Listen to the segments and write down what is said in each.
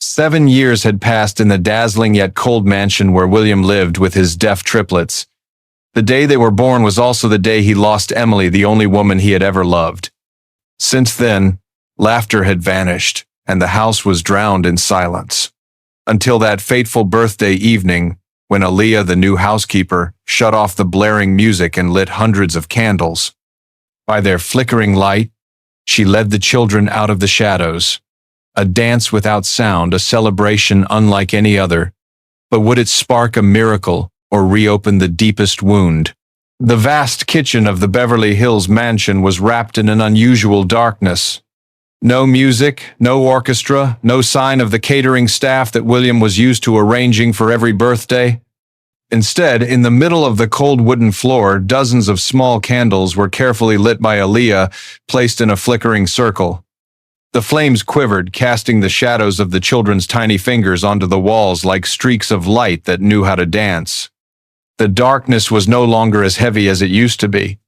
7 years had passed in the dazzling yet cold mansion where William lived with his deaf triplets. The day they were born was also the day he lost Emily, the only woman he had ever loved. Since then, laughter had vanished, and the house was drowned in silence. Until that fateful birthday evening, when Aaliyah, the new housekeeper, shut off the blaring music and lit hundreds of candles. By their flickering light, she led the children out of the shadows. A dance without sound, a celebration unlike any other. But would it spark a miracle or reopen the deepest wound? The vast kitchen of the Beverly Hills mansion was wrapped in an unusual darkness. No music, no orchestra, no sign of the catering staff that William was used to arranging for every birthday. Instead, in the middle of the cold wooden floor, dozens of small candles were carefully lit by Aaliyah, placed in a flickering circle. The flames quivered, casting the shadows of the children's tiny fingers onto the walls like streaks of light that knew how to dance. The darkness was no longer as heavy as it used to be.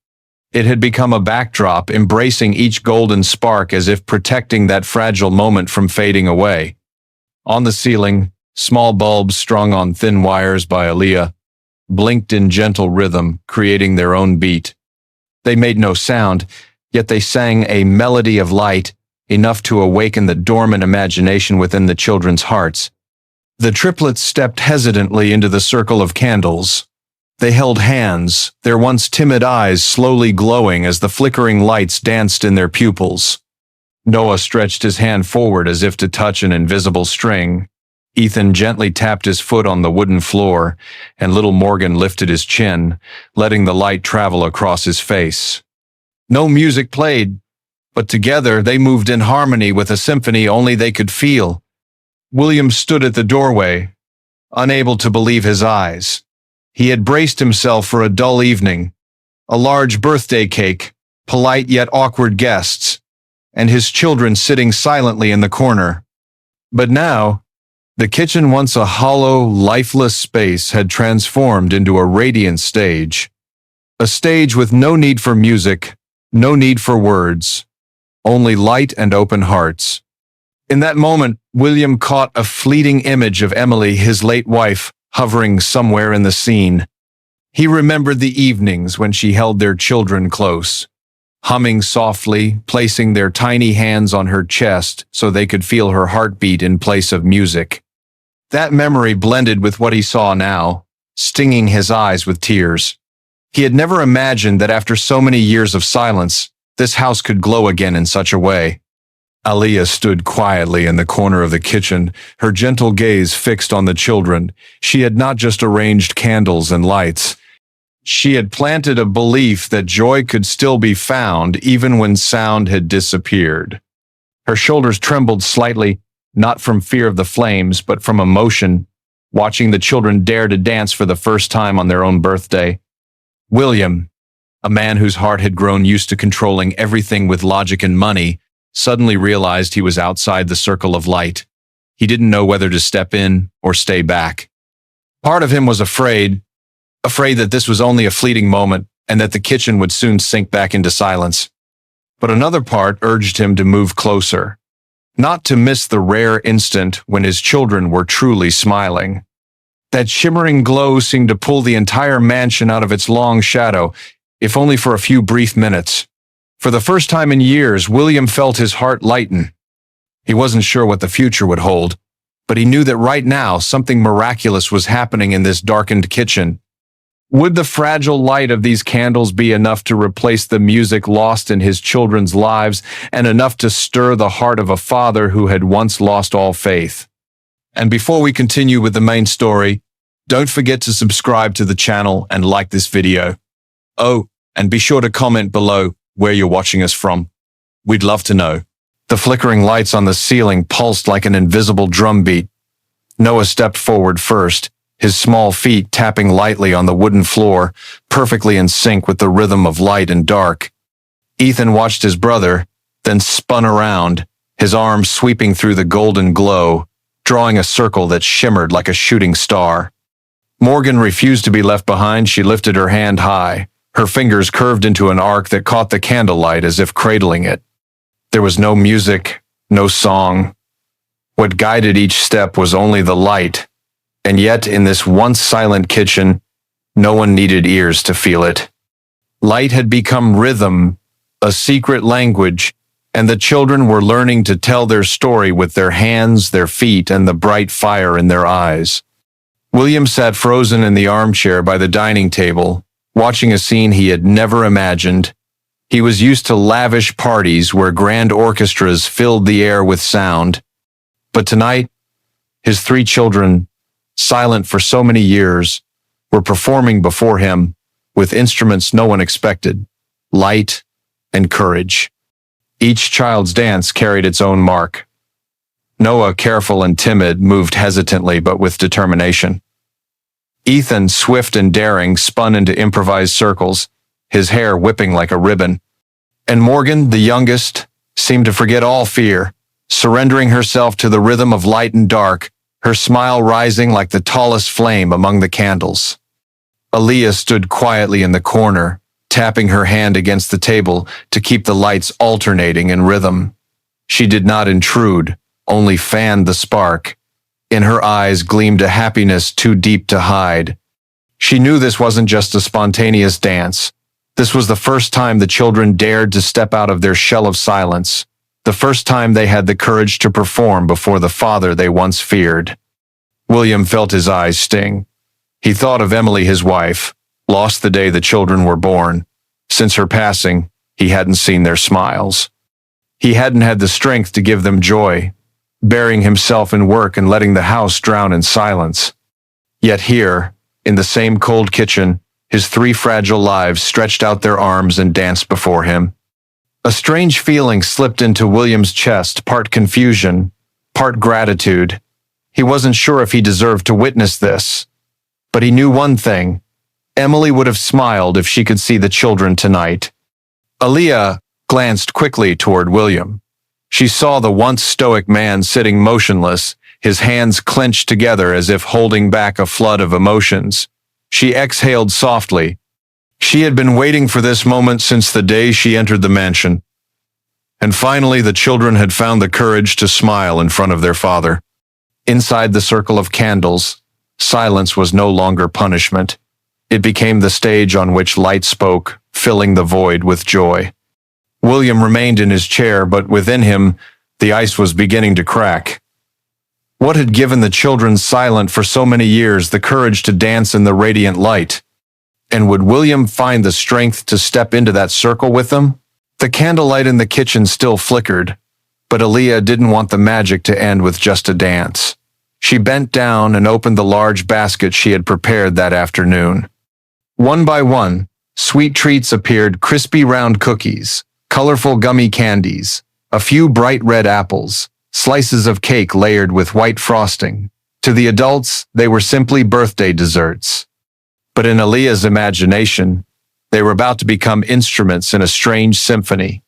It had become a backdrop, embracing each golden spark as if protecting that fragile moment from fading away. On the ceiling, small bulbs strung on thin wires by Aaliyah blinked in gentle rhythm, creating their own beat. They made no sound, yet they sang a melody of light, enough to awaken the dormant imagination within the children's hearts. The triplets stepped hesitantly into the circle of candles. They held hands, their once timid eyes slowly glowing as the flickering lights danced in their pupils. Noah stretched his hand forward as if to touch an invisible string. Ethan gently tapped his foot on the wooden floor, and little Morgan lifted his chin, letting the light travel across his face. No music played, but together they moved in harmony with a symphony only they could feel. William stood at the doorway, unable to believe his eyes. He had braced himself for a dull evening, a large birthday cake, polite yet awkward guests, and his children sitting silently in the corner. But now, the kitchen, once a hollow, lifeless space, had transformed into a radiant stage. A stage with no need for music, no need for words, only light and open hearts. In that moment, William caught a fleeting image of Emily, his late wife, hovering somewhere in the scene. He remembered the evenings when she held their children close, humming softly, placing their tiny hands on her chest so they could feel her heartbeat in place of music. That memory blended with what he saw now, stinging his eyes with tears. He had never imagined that after so many years of silence, this house could glow again in such a way. Aaliyah stood quietly in the corner of the kitchen, her gentle gaze fixed on the children. She had not just arranged candles and lights. She had planted a belief that joy could still be found even when sound had disappeared. Her shoulders trembled slightly, not from fear of the flames, but from emotion, watching the children dare to dance for the first time on their own birthday. William, a man whose heart had grown used to controlling everything with logic and money, suddenly realized he was outside the circle of light. He didn't know whether to step in or stay back. Part of him was afraid that this was only a fleeting moment and that the kitchen would soon sink back into silence. But another part urged him to move closer, not to miss the rare instant when his children were truly smiling. That shimmering glow seemed to pull the entire mansion out of its long shadow, if only for a few brief minutes. For the first time in years, William felt his heart lighten. He wasn't sure what the future would hold, but he knew that right now something miraculous was happening in this darkened kitchen. Would the fragile light of these candles be enough to replace the music lost in his children's lives and enough to stir the heart of a father who had once lost all faith? And before we continue with the main story, don't forget to subscribe to the channel and like this video. Oh, and be sure to comment below where you're watching us from. We'd love to know. The flickering lights on the ceiling pulsed like an invisible drumbeat. Noah stepped forward first, his small feet tapping lightly on the wooden floor, perfectly in sync with the rhythm of light and dark. Ethan watched his brother, then spun around, his arms sweeping through the golden glow, drawing a circle that shimmered like a shooting star. Morgan refused to be left behind. She lifted her hand high, her fingers curved into an arc that caught the candlelight as if cradling it. There was no music, no song, What guided each step was only the light, and yet in this once silent kitchen, no one needed ears to feel it. Light had become rhythm, a secret language, and the children were learning to tell their story with their hands, their feet, and the bright fire in their eyes. William sat frozen in the armchair by the dining table, watching a scene he had never imagined. He was used to lavish parties where grand orchestras filled the air with sound. But tonight, his three children, silent for so many years, were performing before him with instruments no one expected, light and courage. Each child's dance carried its own mark. Noah, careful and timid, moved hesitantly but with determination. Ethan, swift and daring, spun into improvised circles, his hair whipping like a ribbon. And Morgan, the youngest, seemed to forget all fear, surrendering herself to the rhythm of light and dark, her smile rising like the tallest flame among the candles. Aaliyah stood quietly in the corner, tapping her hand against the table to keep the lights alternating in rhythm. She did not intrude, only fanned the spark. In her eyes gleamed a happiness too deep to hide. She knew this wasn't just a spontaneous dance. This was the first time the children dared to step out of their shell of silence, the first time they had the courage to perform before the father they once feared. William felt his eyes sting. He thought of Emily, his wife, lost the day the children were born. Since her passing, he hadn't seen their smiles. He hadn't had the strength to give them joy, burying himself in work and letting the house drown in silence. Yet here, in the same cold kitchen, his three fragile lives stretched out their arms and danced before him. A strange feeling slipped into William's chest, part confusion, part gratitude. He wasn't sure if he deserved to witness this, but he knew one thing. Emily would have smiled if she could see the children tonight. Aaliyah glanced quickly toward William. She saw the once stoic man sitting motionless, his hands clenched together as if holding back a flood of emotions. She exhaled softly. She had been waiting for this moment since the day she entered the mansion. And finally, the children had found the courage to smile in front of their father. Inside the circle of candles, silence was no longer punishment. It became the stage on which light spoke, filling the void with joy. William remained in his chair, but within him, the ice was beginning to crack. What had given the children silent for so many years the courage to dance in the radiant light? And would William find the strength to step into that circle with them? The candlelight in the kitchen still flickered, but Aaliyah didn't want the magic to end with just a dance. She bent down and opened the large basket she had prepared that afternoon. One by one, sweet treats appeared: crispy round cookies, colorful gummy candies, a few bright red apples, slices of cake layered with white frosting. To the adults, they were simply birthday desserts. But in Aaliyah's imagination, they were about to become instruments in a strange symphony.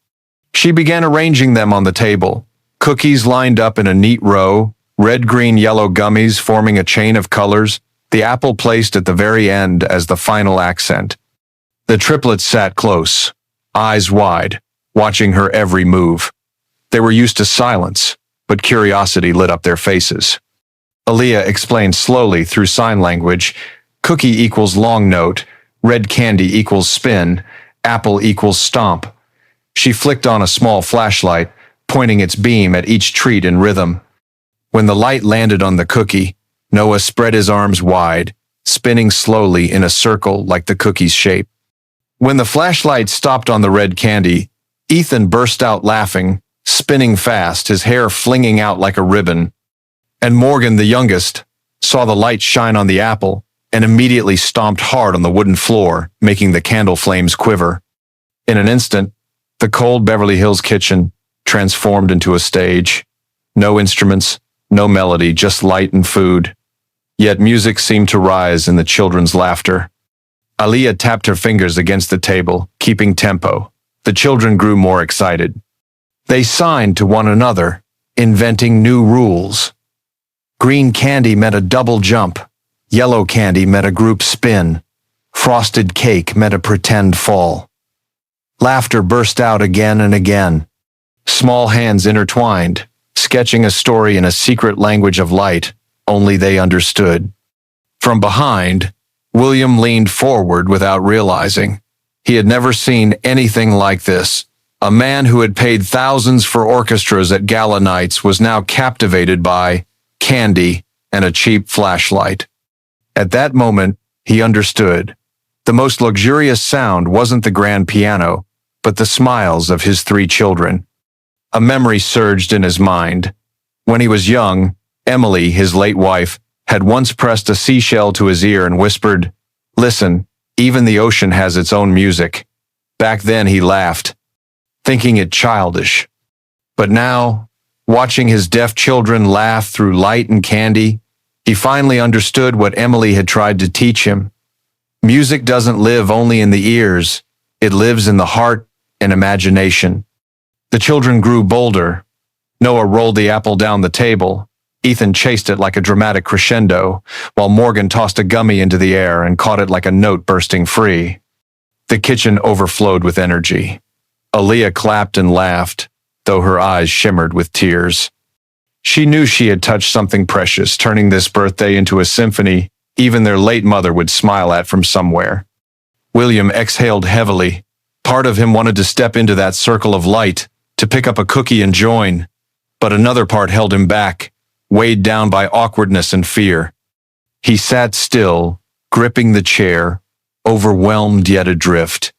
She began arranging them on the table, cookies lined up in a neat row, red, green, yellow gummies forming a chain of colors, the apple placed at the very end as the final accent. The triplets sat close, eyes wide, watching her every move. They were used to silence, but curiosity lit up their faces. Aaliyah explained slowly through sign language: cookie equals long note, red candy equals spin, apple equals stomp. She flicked on a small flashlight, pointing its beam at each treat in rhythm. When the light landed on the cookie, Noah spread his arms wide, spinning slowly in a circle like the cookie's shape. When the flashlight stopped on the red candy, Ethan burst out laughing, spinning fast, his hair flinging out like a ribbon. And Morgan, the youngest, saw the light shine on the apple and immediately stomped hard on the wooden floor, making the candle flames quiver. In an instant, the cold Beverly Hills kitchen transformed into a stage. No instruments, no melody, just light and food. Yet music seemed to rise in the children's laughter. Aaliyah tapped her fingers against the table, keeping tempo. The children grew more excited. They signed to one another, inventing new rules. Green candy meant a double jump. Yellow candy meant a group spin. Frosted cake meant a pretend fall. Laughter burst out again and again. Small hands intertwined, sketching a story in a secret language of light only they understood. From behind, William leaned forward without realizing. He had never seen anything like this. A man who had paid thousands for orchestras at gala nights was now captivated by candy and a cheap flashlight. At that moment, he understood. The most luxurious sound wasn't the grand piano, but the smiles of his 3 children. A memory surged in his mind. When he was young, Emily, his late wife, had once pressed a seashell to his ear and whispered, "Listen, even the ocean has its own music." Back then he laughed, thinking it childish. But now, watching his deaf children laugh through light and candy, he finally understood what Emily had tried to teach him. Music doesn't live only in the ears, it lives in the heart and imagination. The children grew bolder. Noah rolled the apple down the table. Ethan chased it like a dramatic crescendo, while Morgan tossed a gummy into the air and caught it like a note bursting free. The kitchen overflowed with energy. Aaliyah clapped and laughed, though her eyes shimmered with tears. She knew she had touched something precious, turning this birthday into a symphony even their late mother would smile at from somewhere. William exhaled heavily. Part of him wanted to step into that circle of light, to pick up a cookie and join, but another part held him back, weighed down by awkwardness and fear. He sat still, gripping the chair, overwhelmed yet adrift.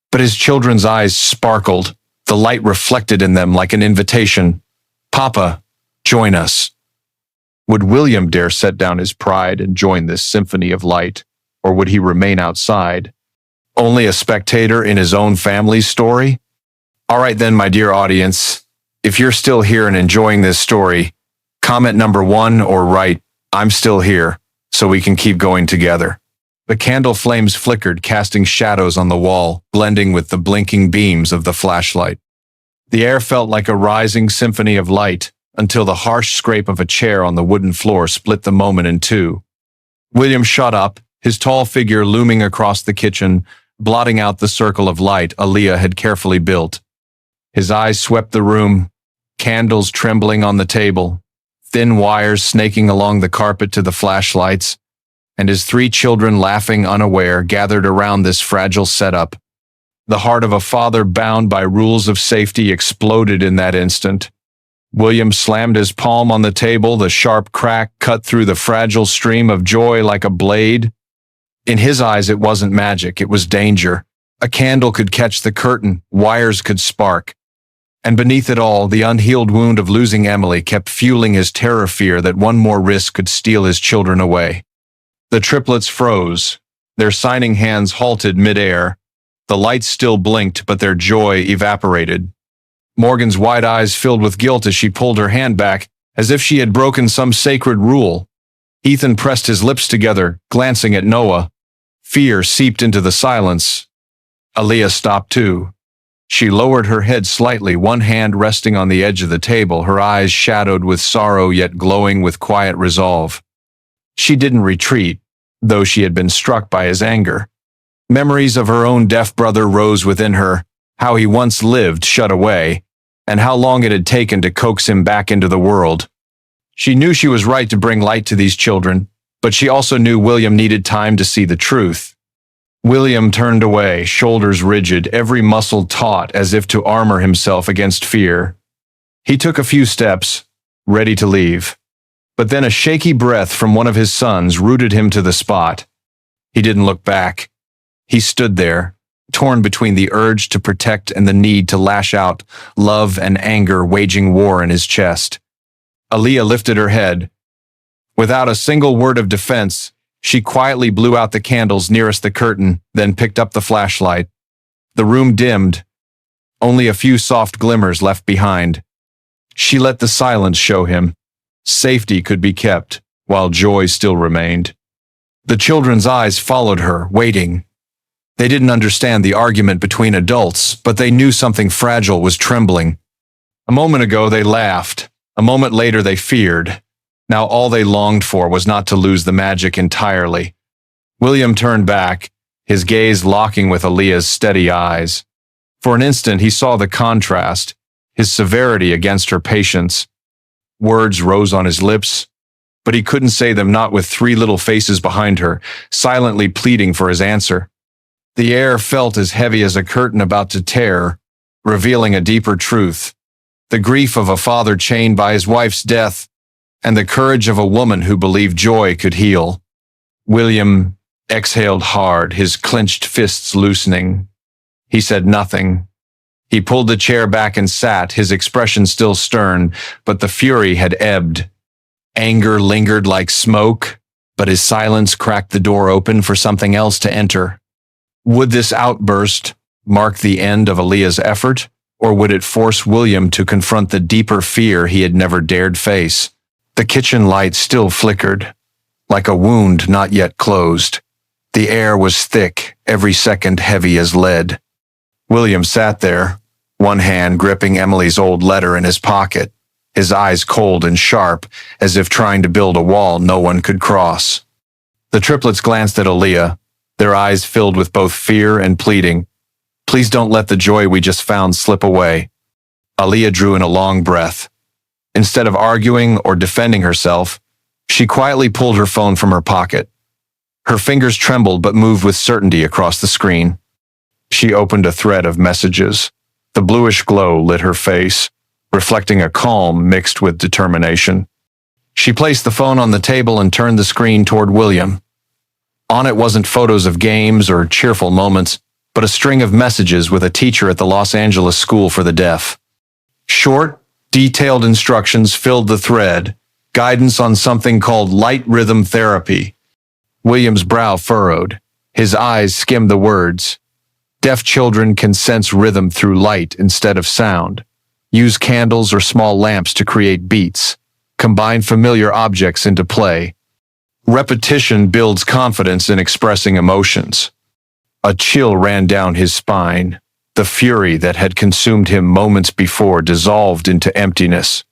But his children's eyes sparkled, the light reflected in them like an invitation. "Papa, join us." Would William dare set down his pride and join this symphony of light, or would he remain outside, only a spectator in his own family's story? All right then, my dear audience, if you're still here and enjoying this story, comment number 1 or write, "I'm still here," so we can keep going together. The candle flames flickered, casting shadows on the wall, blending with the blinking beams of the flashlight. The air felt like a rising symphony of light, until the harsh scrape of a chair on the wooden floor split the moment in two. William shot up, his tall figure looming across the kitchen, blotting out the circle of light Aaliyah had carefully built. His eyes swept the room, candles trembling on the table, thin wires snaking along the carpet to the flashlights, and his 3 children, laughing unaware, gathered around this fragile setup. The heart of a father bound by rules of safety exploded in that instant. William slammed his palm on the table, the sharp crack cut through the fragile stream of joy like a blade. In his eyes, it wasn't magic, it was danger. A candle could catch the curtain, wires could spark. And beneath it all, the unhealed wound of losing Emily kept fueling his terror fear that one more risk could steal his children away. The triplets froze, their signing hands halted midair. The lights still blinked, but their joy evaporated. Morgan's wide eyes filled with guilt as she pulled her hand back, as if she had broken some sacred rule. Ethan pressed his lips together, glancing at Noah. Fear seeped into the silence. Aaliyah stopped too. She lowered her head slightly, one hand resting on the edge of the table, her eyes shadowed with sorrow yet glowing with quiet resolve. She didn't retreat, though she had been struck by his anger. Memories of her own deaf brother rose within her, how he once lived shut away, and how long it had taken to coax him back into the world. She knew she was right to bring light to these children, but she also knew William needed time to see the truth. William turned away, shoulders rigid, every muscle taut as if to armor himself against fear. He took a few steps, ready to leave. But then a shaky breath from one of his sons rooted him to the spot. He didn't look back. He stood there, torn between the urge to protect and the need to lash out, love and anger waging war in his chest. Aaliyah lifted her head. Without a single word of defense, she quietly blew out the candles nearest the curtain, then picked up the flashlight. The room dimmed, only a few soft glimmers left behind. She let the silence show him. Safety could be kept, while joy still remained. The children's eyes followed her, waiting. They didn't understand the argument between adults, but they knew something fragile was trembling. A moment ago they laughed. A moment later they feared. Now all they longed for was not to lose the magic entirely. William turned back, his gaze locking with Aaliyah's steady eyes. For an instant he saw the contrast, his severity against her patience. Words rose on his lips, but he couldn't say them, not with three little faces behind her, silently pleading for his answer. The air felt as heavy as a curtain about to tear, revealing a deeper truth. The grief of a father chained by his wife's death, and the courage of a woman who believed joy could heal. William exhaled hard, his clenched fists loosening. He said nothing. He pulled the chair back and sat, his expression still stern, but the fury had ebbed. Anger lingered like smoke, but his silence cracked the door open for something else to enter. Would this outburst mark the end of Aaliyah's effort, or would it force William to confront the deeper fear he had never dared face? The kitchen light still flickered, like a wound not yet closed. The air was thick, every second heavy as lead. William sat there, one hand gripping Emily's old letter in his pocket, his eyes cold and sharp, as if trying to build a wall no one could cross. The triplets glanced at Aaliyah, their eyes filled with both fear and pleading. Please don't let the joy we just found slip away. Aaliyah drew in a long breath. Instead of arguing or defending herself, she quietly pulled her phone from her pocket. Her fingers trembled but moved with certainty across the screen. She opened a thread of messages. The bluish glow lit her face, reflecting a calm mixed with determination. She placed the phone on the table and turned the screen toward William. On it wasn't photos of games or cheerful moments, but a string of messages with a teacher at the Los Angeles School for the Deaf. Short, detailed instructions filled the thread, guidance on something called light rhythm therapy. William's brow furrowed. His eyes skimmed the words. Deaf children can sense rhythm through light instead of sound. Use candles or small lamps to create beats. Combine familiar objects into play. Repetition builds confidence in expressing emotions. A chill ran down his spine. The fury that had consumed him moments before dissolved into emptiness.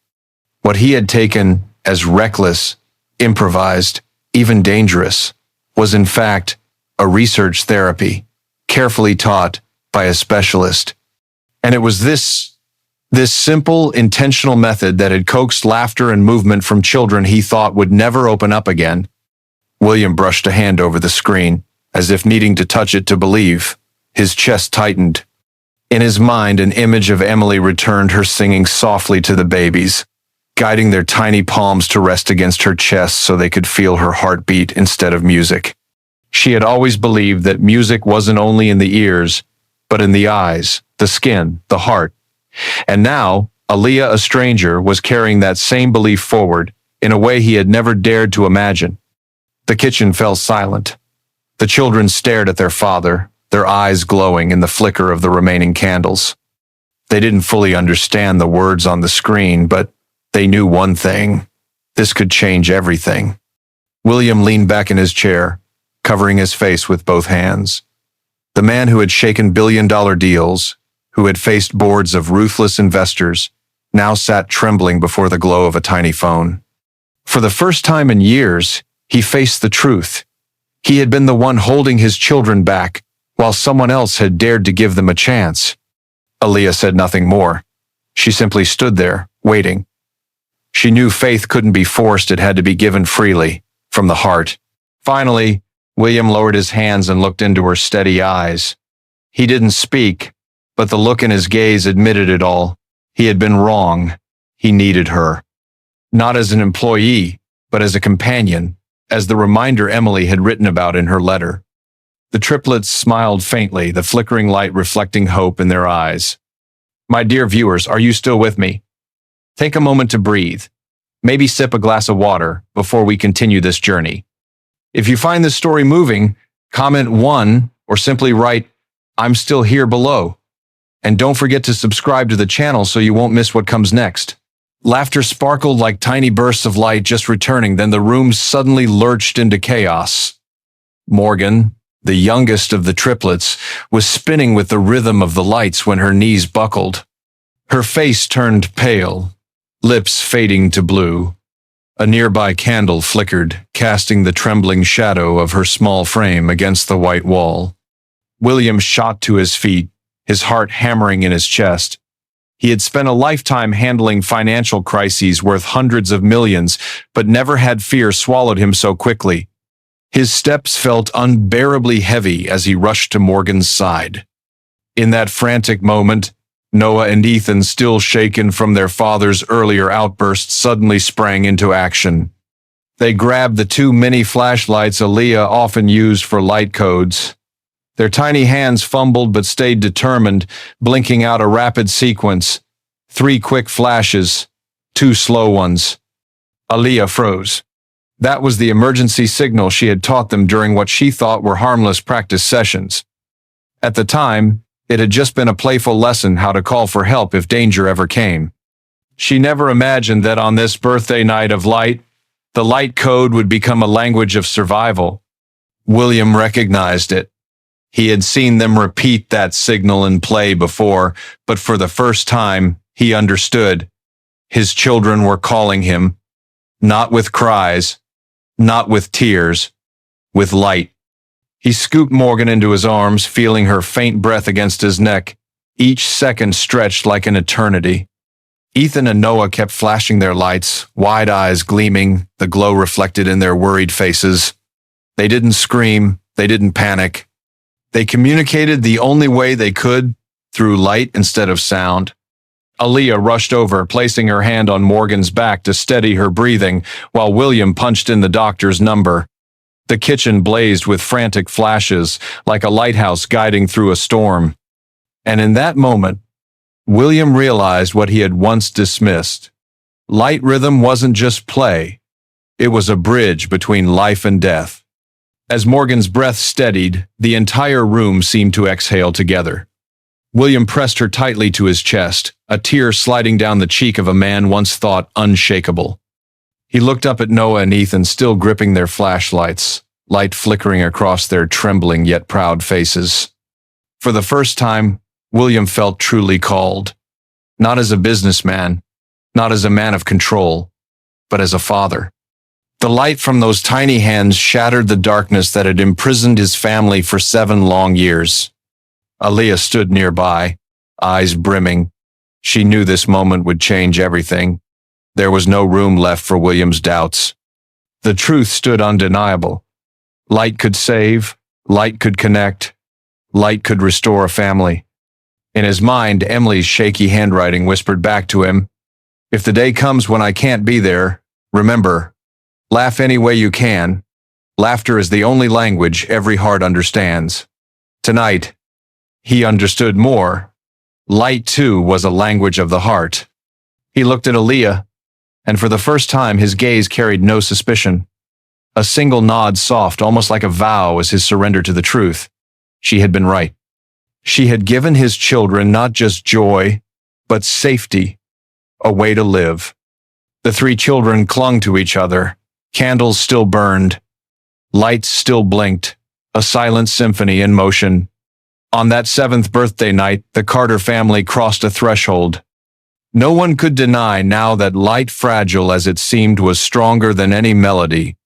What he had taken as reckless, improvised, even dangerous, was in fact a research therapy, carefully taught by a specialist. And it was this simple, intentional method that had coaxed laughter and movement from children he thought would never open up again. William brushed a hand over the screen, as if needing to touch it to believe. His chest tightened. In his mind, an image of Emily returned, her singing softly to the babies, guiding their tiny palms to rest against her chest so they could feel her heartbeat instead of music. She had always believed that music wasn't only in the ears, but in the eyes, the skin, the heart. And now, Aaliyah, a stranger, was carrying that same belief forward in a way he had never dared to imagine. The kitchen fell silent. The children stared at their father, their eyes glowing in the flicker of the remaining candles. They didn't fully understand the words on the screen, but they knew one thing. This could change everything. William leaned back in his chair, covering his face with both hands. The man who had shaken billion-dollar deals, who had faced boards of ruthless investors, now sat trembling before the glow of a tiny phone. For the first time in years, he faced the truth. He had been the one holding his children back, while someone else had dared to give them a chance. Aaliyah said nothing more. She simply stood there, waiting. She knew faith couldn't be forced, it had to be given freely, from the heart. Finally, William lowered his hands and looked into her steady eyes. He didn't speak, but the look in his gaze admitted it all. He had been wrong. He needed her. Not as an employee, but as a companion, as the reminder Emily had written about in her letter. The triplets smiled faintly, the flickering light reflecting hope in their eyes. My dear viewers, are you still with me? Take a moment to breathe. Maybe sip a glass of water before we continue this journey. If you find this story moving, comment 1 or simply write, I'm still here below. And don't forget to subscribe to the channel so you won't miss what comes next. Laughter sparkled like tiny bursts of light just returning, then the room suddenly lurched into chaos. Morgan, the youngest of the triplets, was spinning with the rhythm of the lights when her knees buckled. Her face turned pale, lips fading to blue. A nearby candle flickered, casting the trembling shadow of her small frame against the white wall. William shot to his feet, his heart hammering in his chest. He had spent a lifetime handling financial crises worth hundreds of millions, but never had fear swallowed him so quickly. His steps felt unbearably heavy as he rushed to Morgan's side. In that frantic moment, Noah and Ethan, still shaken from their father's earlier outburst, suddenly sprang into action. They grabbed the two mini flashlights Aaliyah often used for light codes. Their tiny hands fumbled but stayed determined, blinking out a rapid sequence. 3 quick flashes, 2 slow ones. Aaliyah froze. That was the emergency signal she had taught them during what she thought were harmless practice sessions. At the time, it had just been a playful lesson how to call for help if danger ever came. She never imagined that on this birthday night of light, the light code would become a language of survival. William recognized it. He had seen them repeat that signal in play before, but for the first time, he understood. His children were calling him, not with cries, not with tears, with light. He scooped Morgan into his arms, feeling her faint breath against his neck. Each second stretched like an eternity. Ethan and Noah kept flashing their lights, wide eyes gleaming, the glow reflected in their worried faces. They didn't scream, they didn't panic. They communicated the only way they could, through light instead of sound. Aaliyah rushed over, placing her hand on Morgan's back to steady her breathing, while William punched in the doctor's number. The kitchen blazed with frantic flashes, like a lighthouse guiding through a storm. And in that moment, William realized what he had once dismissed. Light rhythm wasn't just play. It was a bridge between life and death. As Morgan's breath steadied, the entire room seemed to exhale together. William pressed her tightly to his chest, a tear sliding down the cheek of a man once thought unshakable. He looked up at Noah and Ethan, still gripping their flashlights, light flickering across their trembling yet proud faces. For the first time, William felt truly called. Not as a businessman, not as a man of control, but as a father. The light from those tiny hands shattered the darkness that had imprisoned his family for 7 long years. Aaliyah stood nearby, eyes brimming. She knew this moment would change everything. There was no room left for William's doubts. The truth stood undeniable. Light could save, light could connect, light could restore a family. In his mind, Emily's shaky handwriting whispered back to him, "If the day comes when I can't be there, remember, laugh any way you can. Laughter is the only language every heart understands." Tonight, he understood more. Light, too, was a language of the heart. He looked at Aaliyah, and for the first time his gaze carried no suspicion. A single nod, soft, almost like a vow, was his surrender to the truth. She had been right. She had given his children not just joy, but safety, a way to live. The 3 children clung to each other. Candles still burned. Lights still blinked, a silent symphony in motion. On that 7th birthday night, the Carter family crossed a threshold. No one could deny now that light, fragile as it seemed, was stronger than any melody.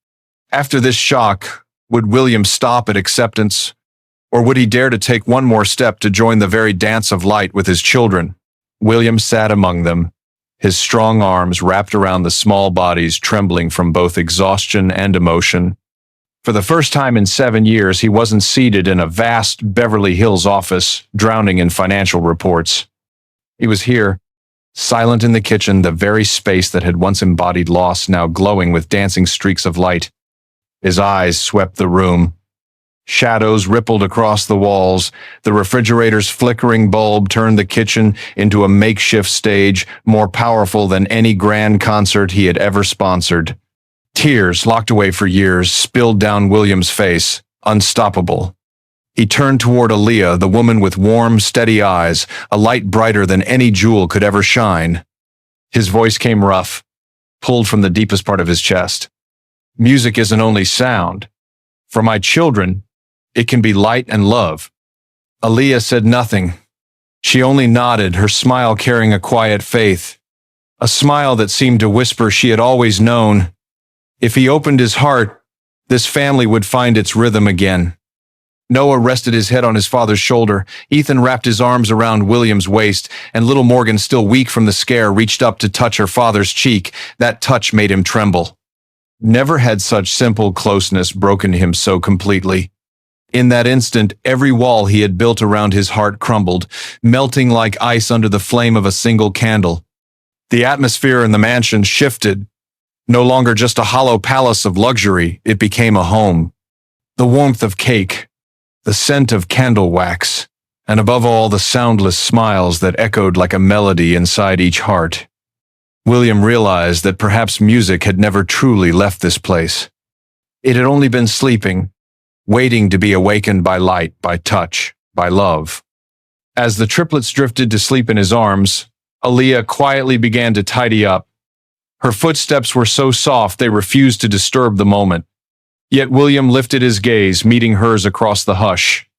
After this shock, would William stop at acceptance? Or would he dare to take one more step to join the very dance of light with his children? William sat among them, his strong arms wrapped around the small bodies, trembling from both exhaustion and emotion. For the first time in 7 years, he wasn't seated in a vast Beverly Hills office, drowning in financial reports. He was here, silent in the kitchen, the very space that had once embodied loss, now glowing with dancing streaks of light. His eyes swept the room. Shadows rippled across the walls. The refrigerator's flickering bulb turned the kitchen into a makeshift stage, more powerful than any grand concert he had ever sponsored. Tears, locked away for years, spilled down William's face, unstoppable. He turned toward Aaliyah, the woman with warm, steady eyes, a light brighter than any jewel could ever shine. His voice came rough, pulled from the deepest part of his chest. "Music isn't only sound. For my children, it can be light and love." Aaliyah said nothing. She only nodded, her smile carrying a quiet faith. A smile that seemed to whisper she had always known. If he opened his heart, this family would find its rhythm again. Noah rested his head on his father's shoulder. Ethan wrapped his arms around William's waist, and little Morgan, still weak from the scare, reached up to touch her father's cheek. That touch made him tremble. Never had such simple closeness broken him so completely. In that instant, every wall he had built around his heart crumbled, melting like ice under the flame of a single candle. The atmosphere in the mansion shifted. No longer just a hollow palace of luxury, it became a home. The warmth of cake, the scent of candle wax, and above all the soundless smiles that echoed like a melody inside each heart. William realized that perhaps music had never truly left this place. It had only been sleeping, waiting to be awakened by light, by touch, by love. As the triplets drifted to sleep in his arms, Aaliyah quietly began to tidy up. Her footsteps were so soft they refused to disturb the moment. Yet William lifted his gaze, meeting hers across the hush.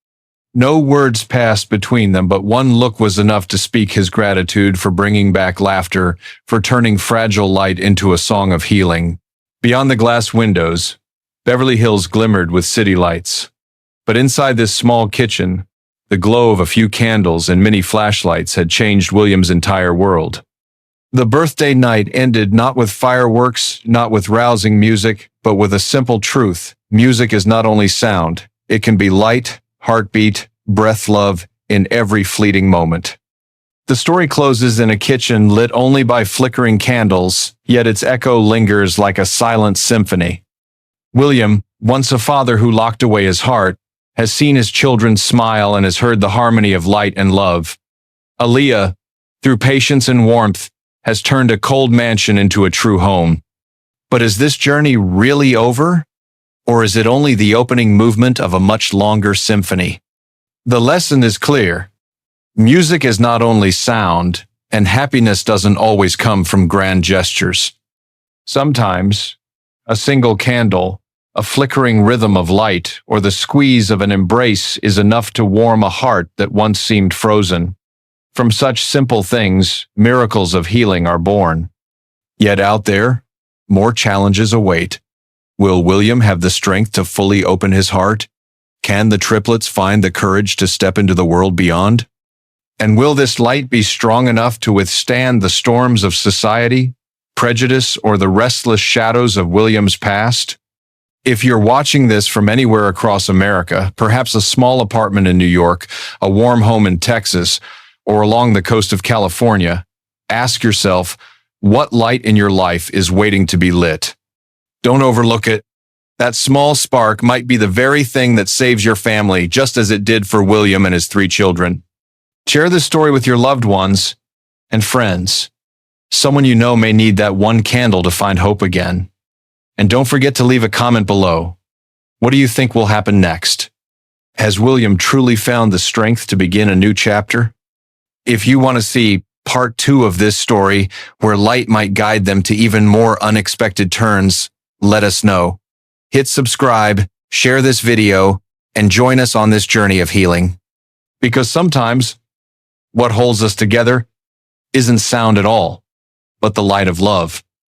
No words passed between them, but one look was enough to speak his gratitude for bringing back laughter, for turning fragile light into a song of healing. Beyond the glass windows, Beverly Hills glimmered with city lights. But inside this small kitchen, the glow of a few candles and many flashlights had changed William's entire world. The birthday night ended not with fireworks, not with rousing music, but with a simple truth. Music is not only sound, it can be light, heartbeat, breath, love, in every fleeting moment. The story closes in a kitchen lit only by flickering candles, yet its echo lingers like a silent symphony. William, once a father who locked away his heart, has seen his children smile and has heard the harmony of light and love. Aaliyah, through patience and warmth, has turned a cold mansion into a true home. But is this journey really over? Or is it only the opening movement of a much longer symphony? The lesson is clear. Music is not only sound, and happiness doesn't always come from grand gestures. Sometimes, a single candle, a flickering rhythm of light, or the squeeze of an embrace is enough to warm a heart that once seemed frozen. From such simple things, miracles of healing are born. Yet out there, more challenges await. Will William have the strength to fully open his heart? Can the triplets find the courage to step into the world beyond? And will this light be strong enough to withstand the storms of society, prejudice, or the restless shadows of William's past? If you're watching this from anywhere across America, perhaps a small apartment in New York, a warm home in Texas, or along the coast of California, ask yourself, what light in your life is waiting to be lit? Don't overlook it. That small spark might be the very thing that saves your family, just as it did for William and his 3 children. Share this story with your loved ones and friends. Someone you know may need that one candle to find hope again. And don't forget to leave a comment below. What do you think will happen next? Has William truly found the strength to begin a new chapter? If you want to see part 2 of this story, where light might guide them to even more unexpected turns, let us know. Hit subscribe, share this video, and join us on this journey of healing. Because sometimes, what holds us together isn't sound at all, but the light of love.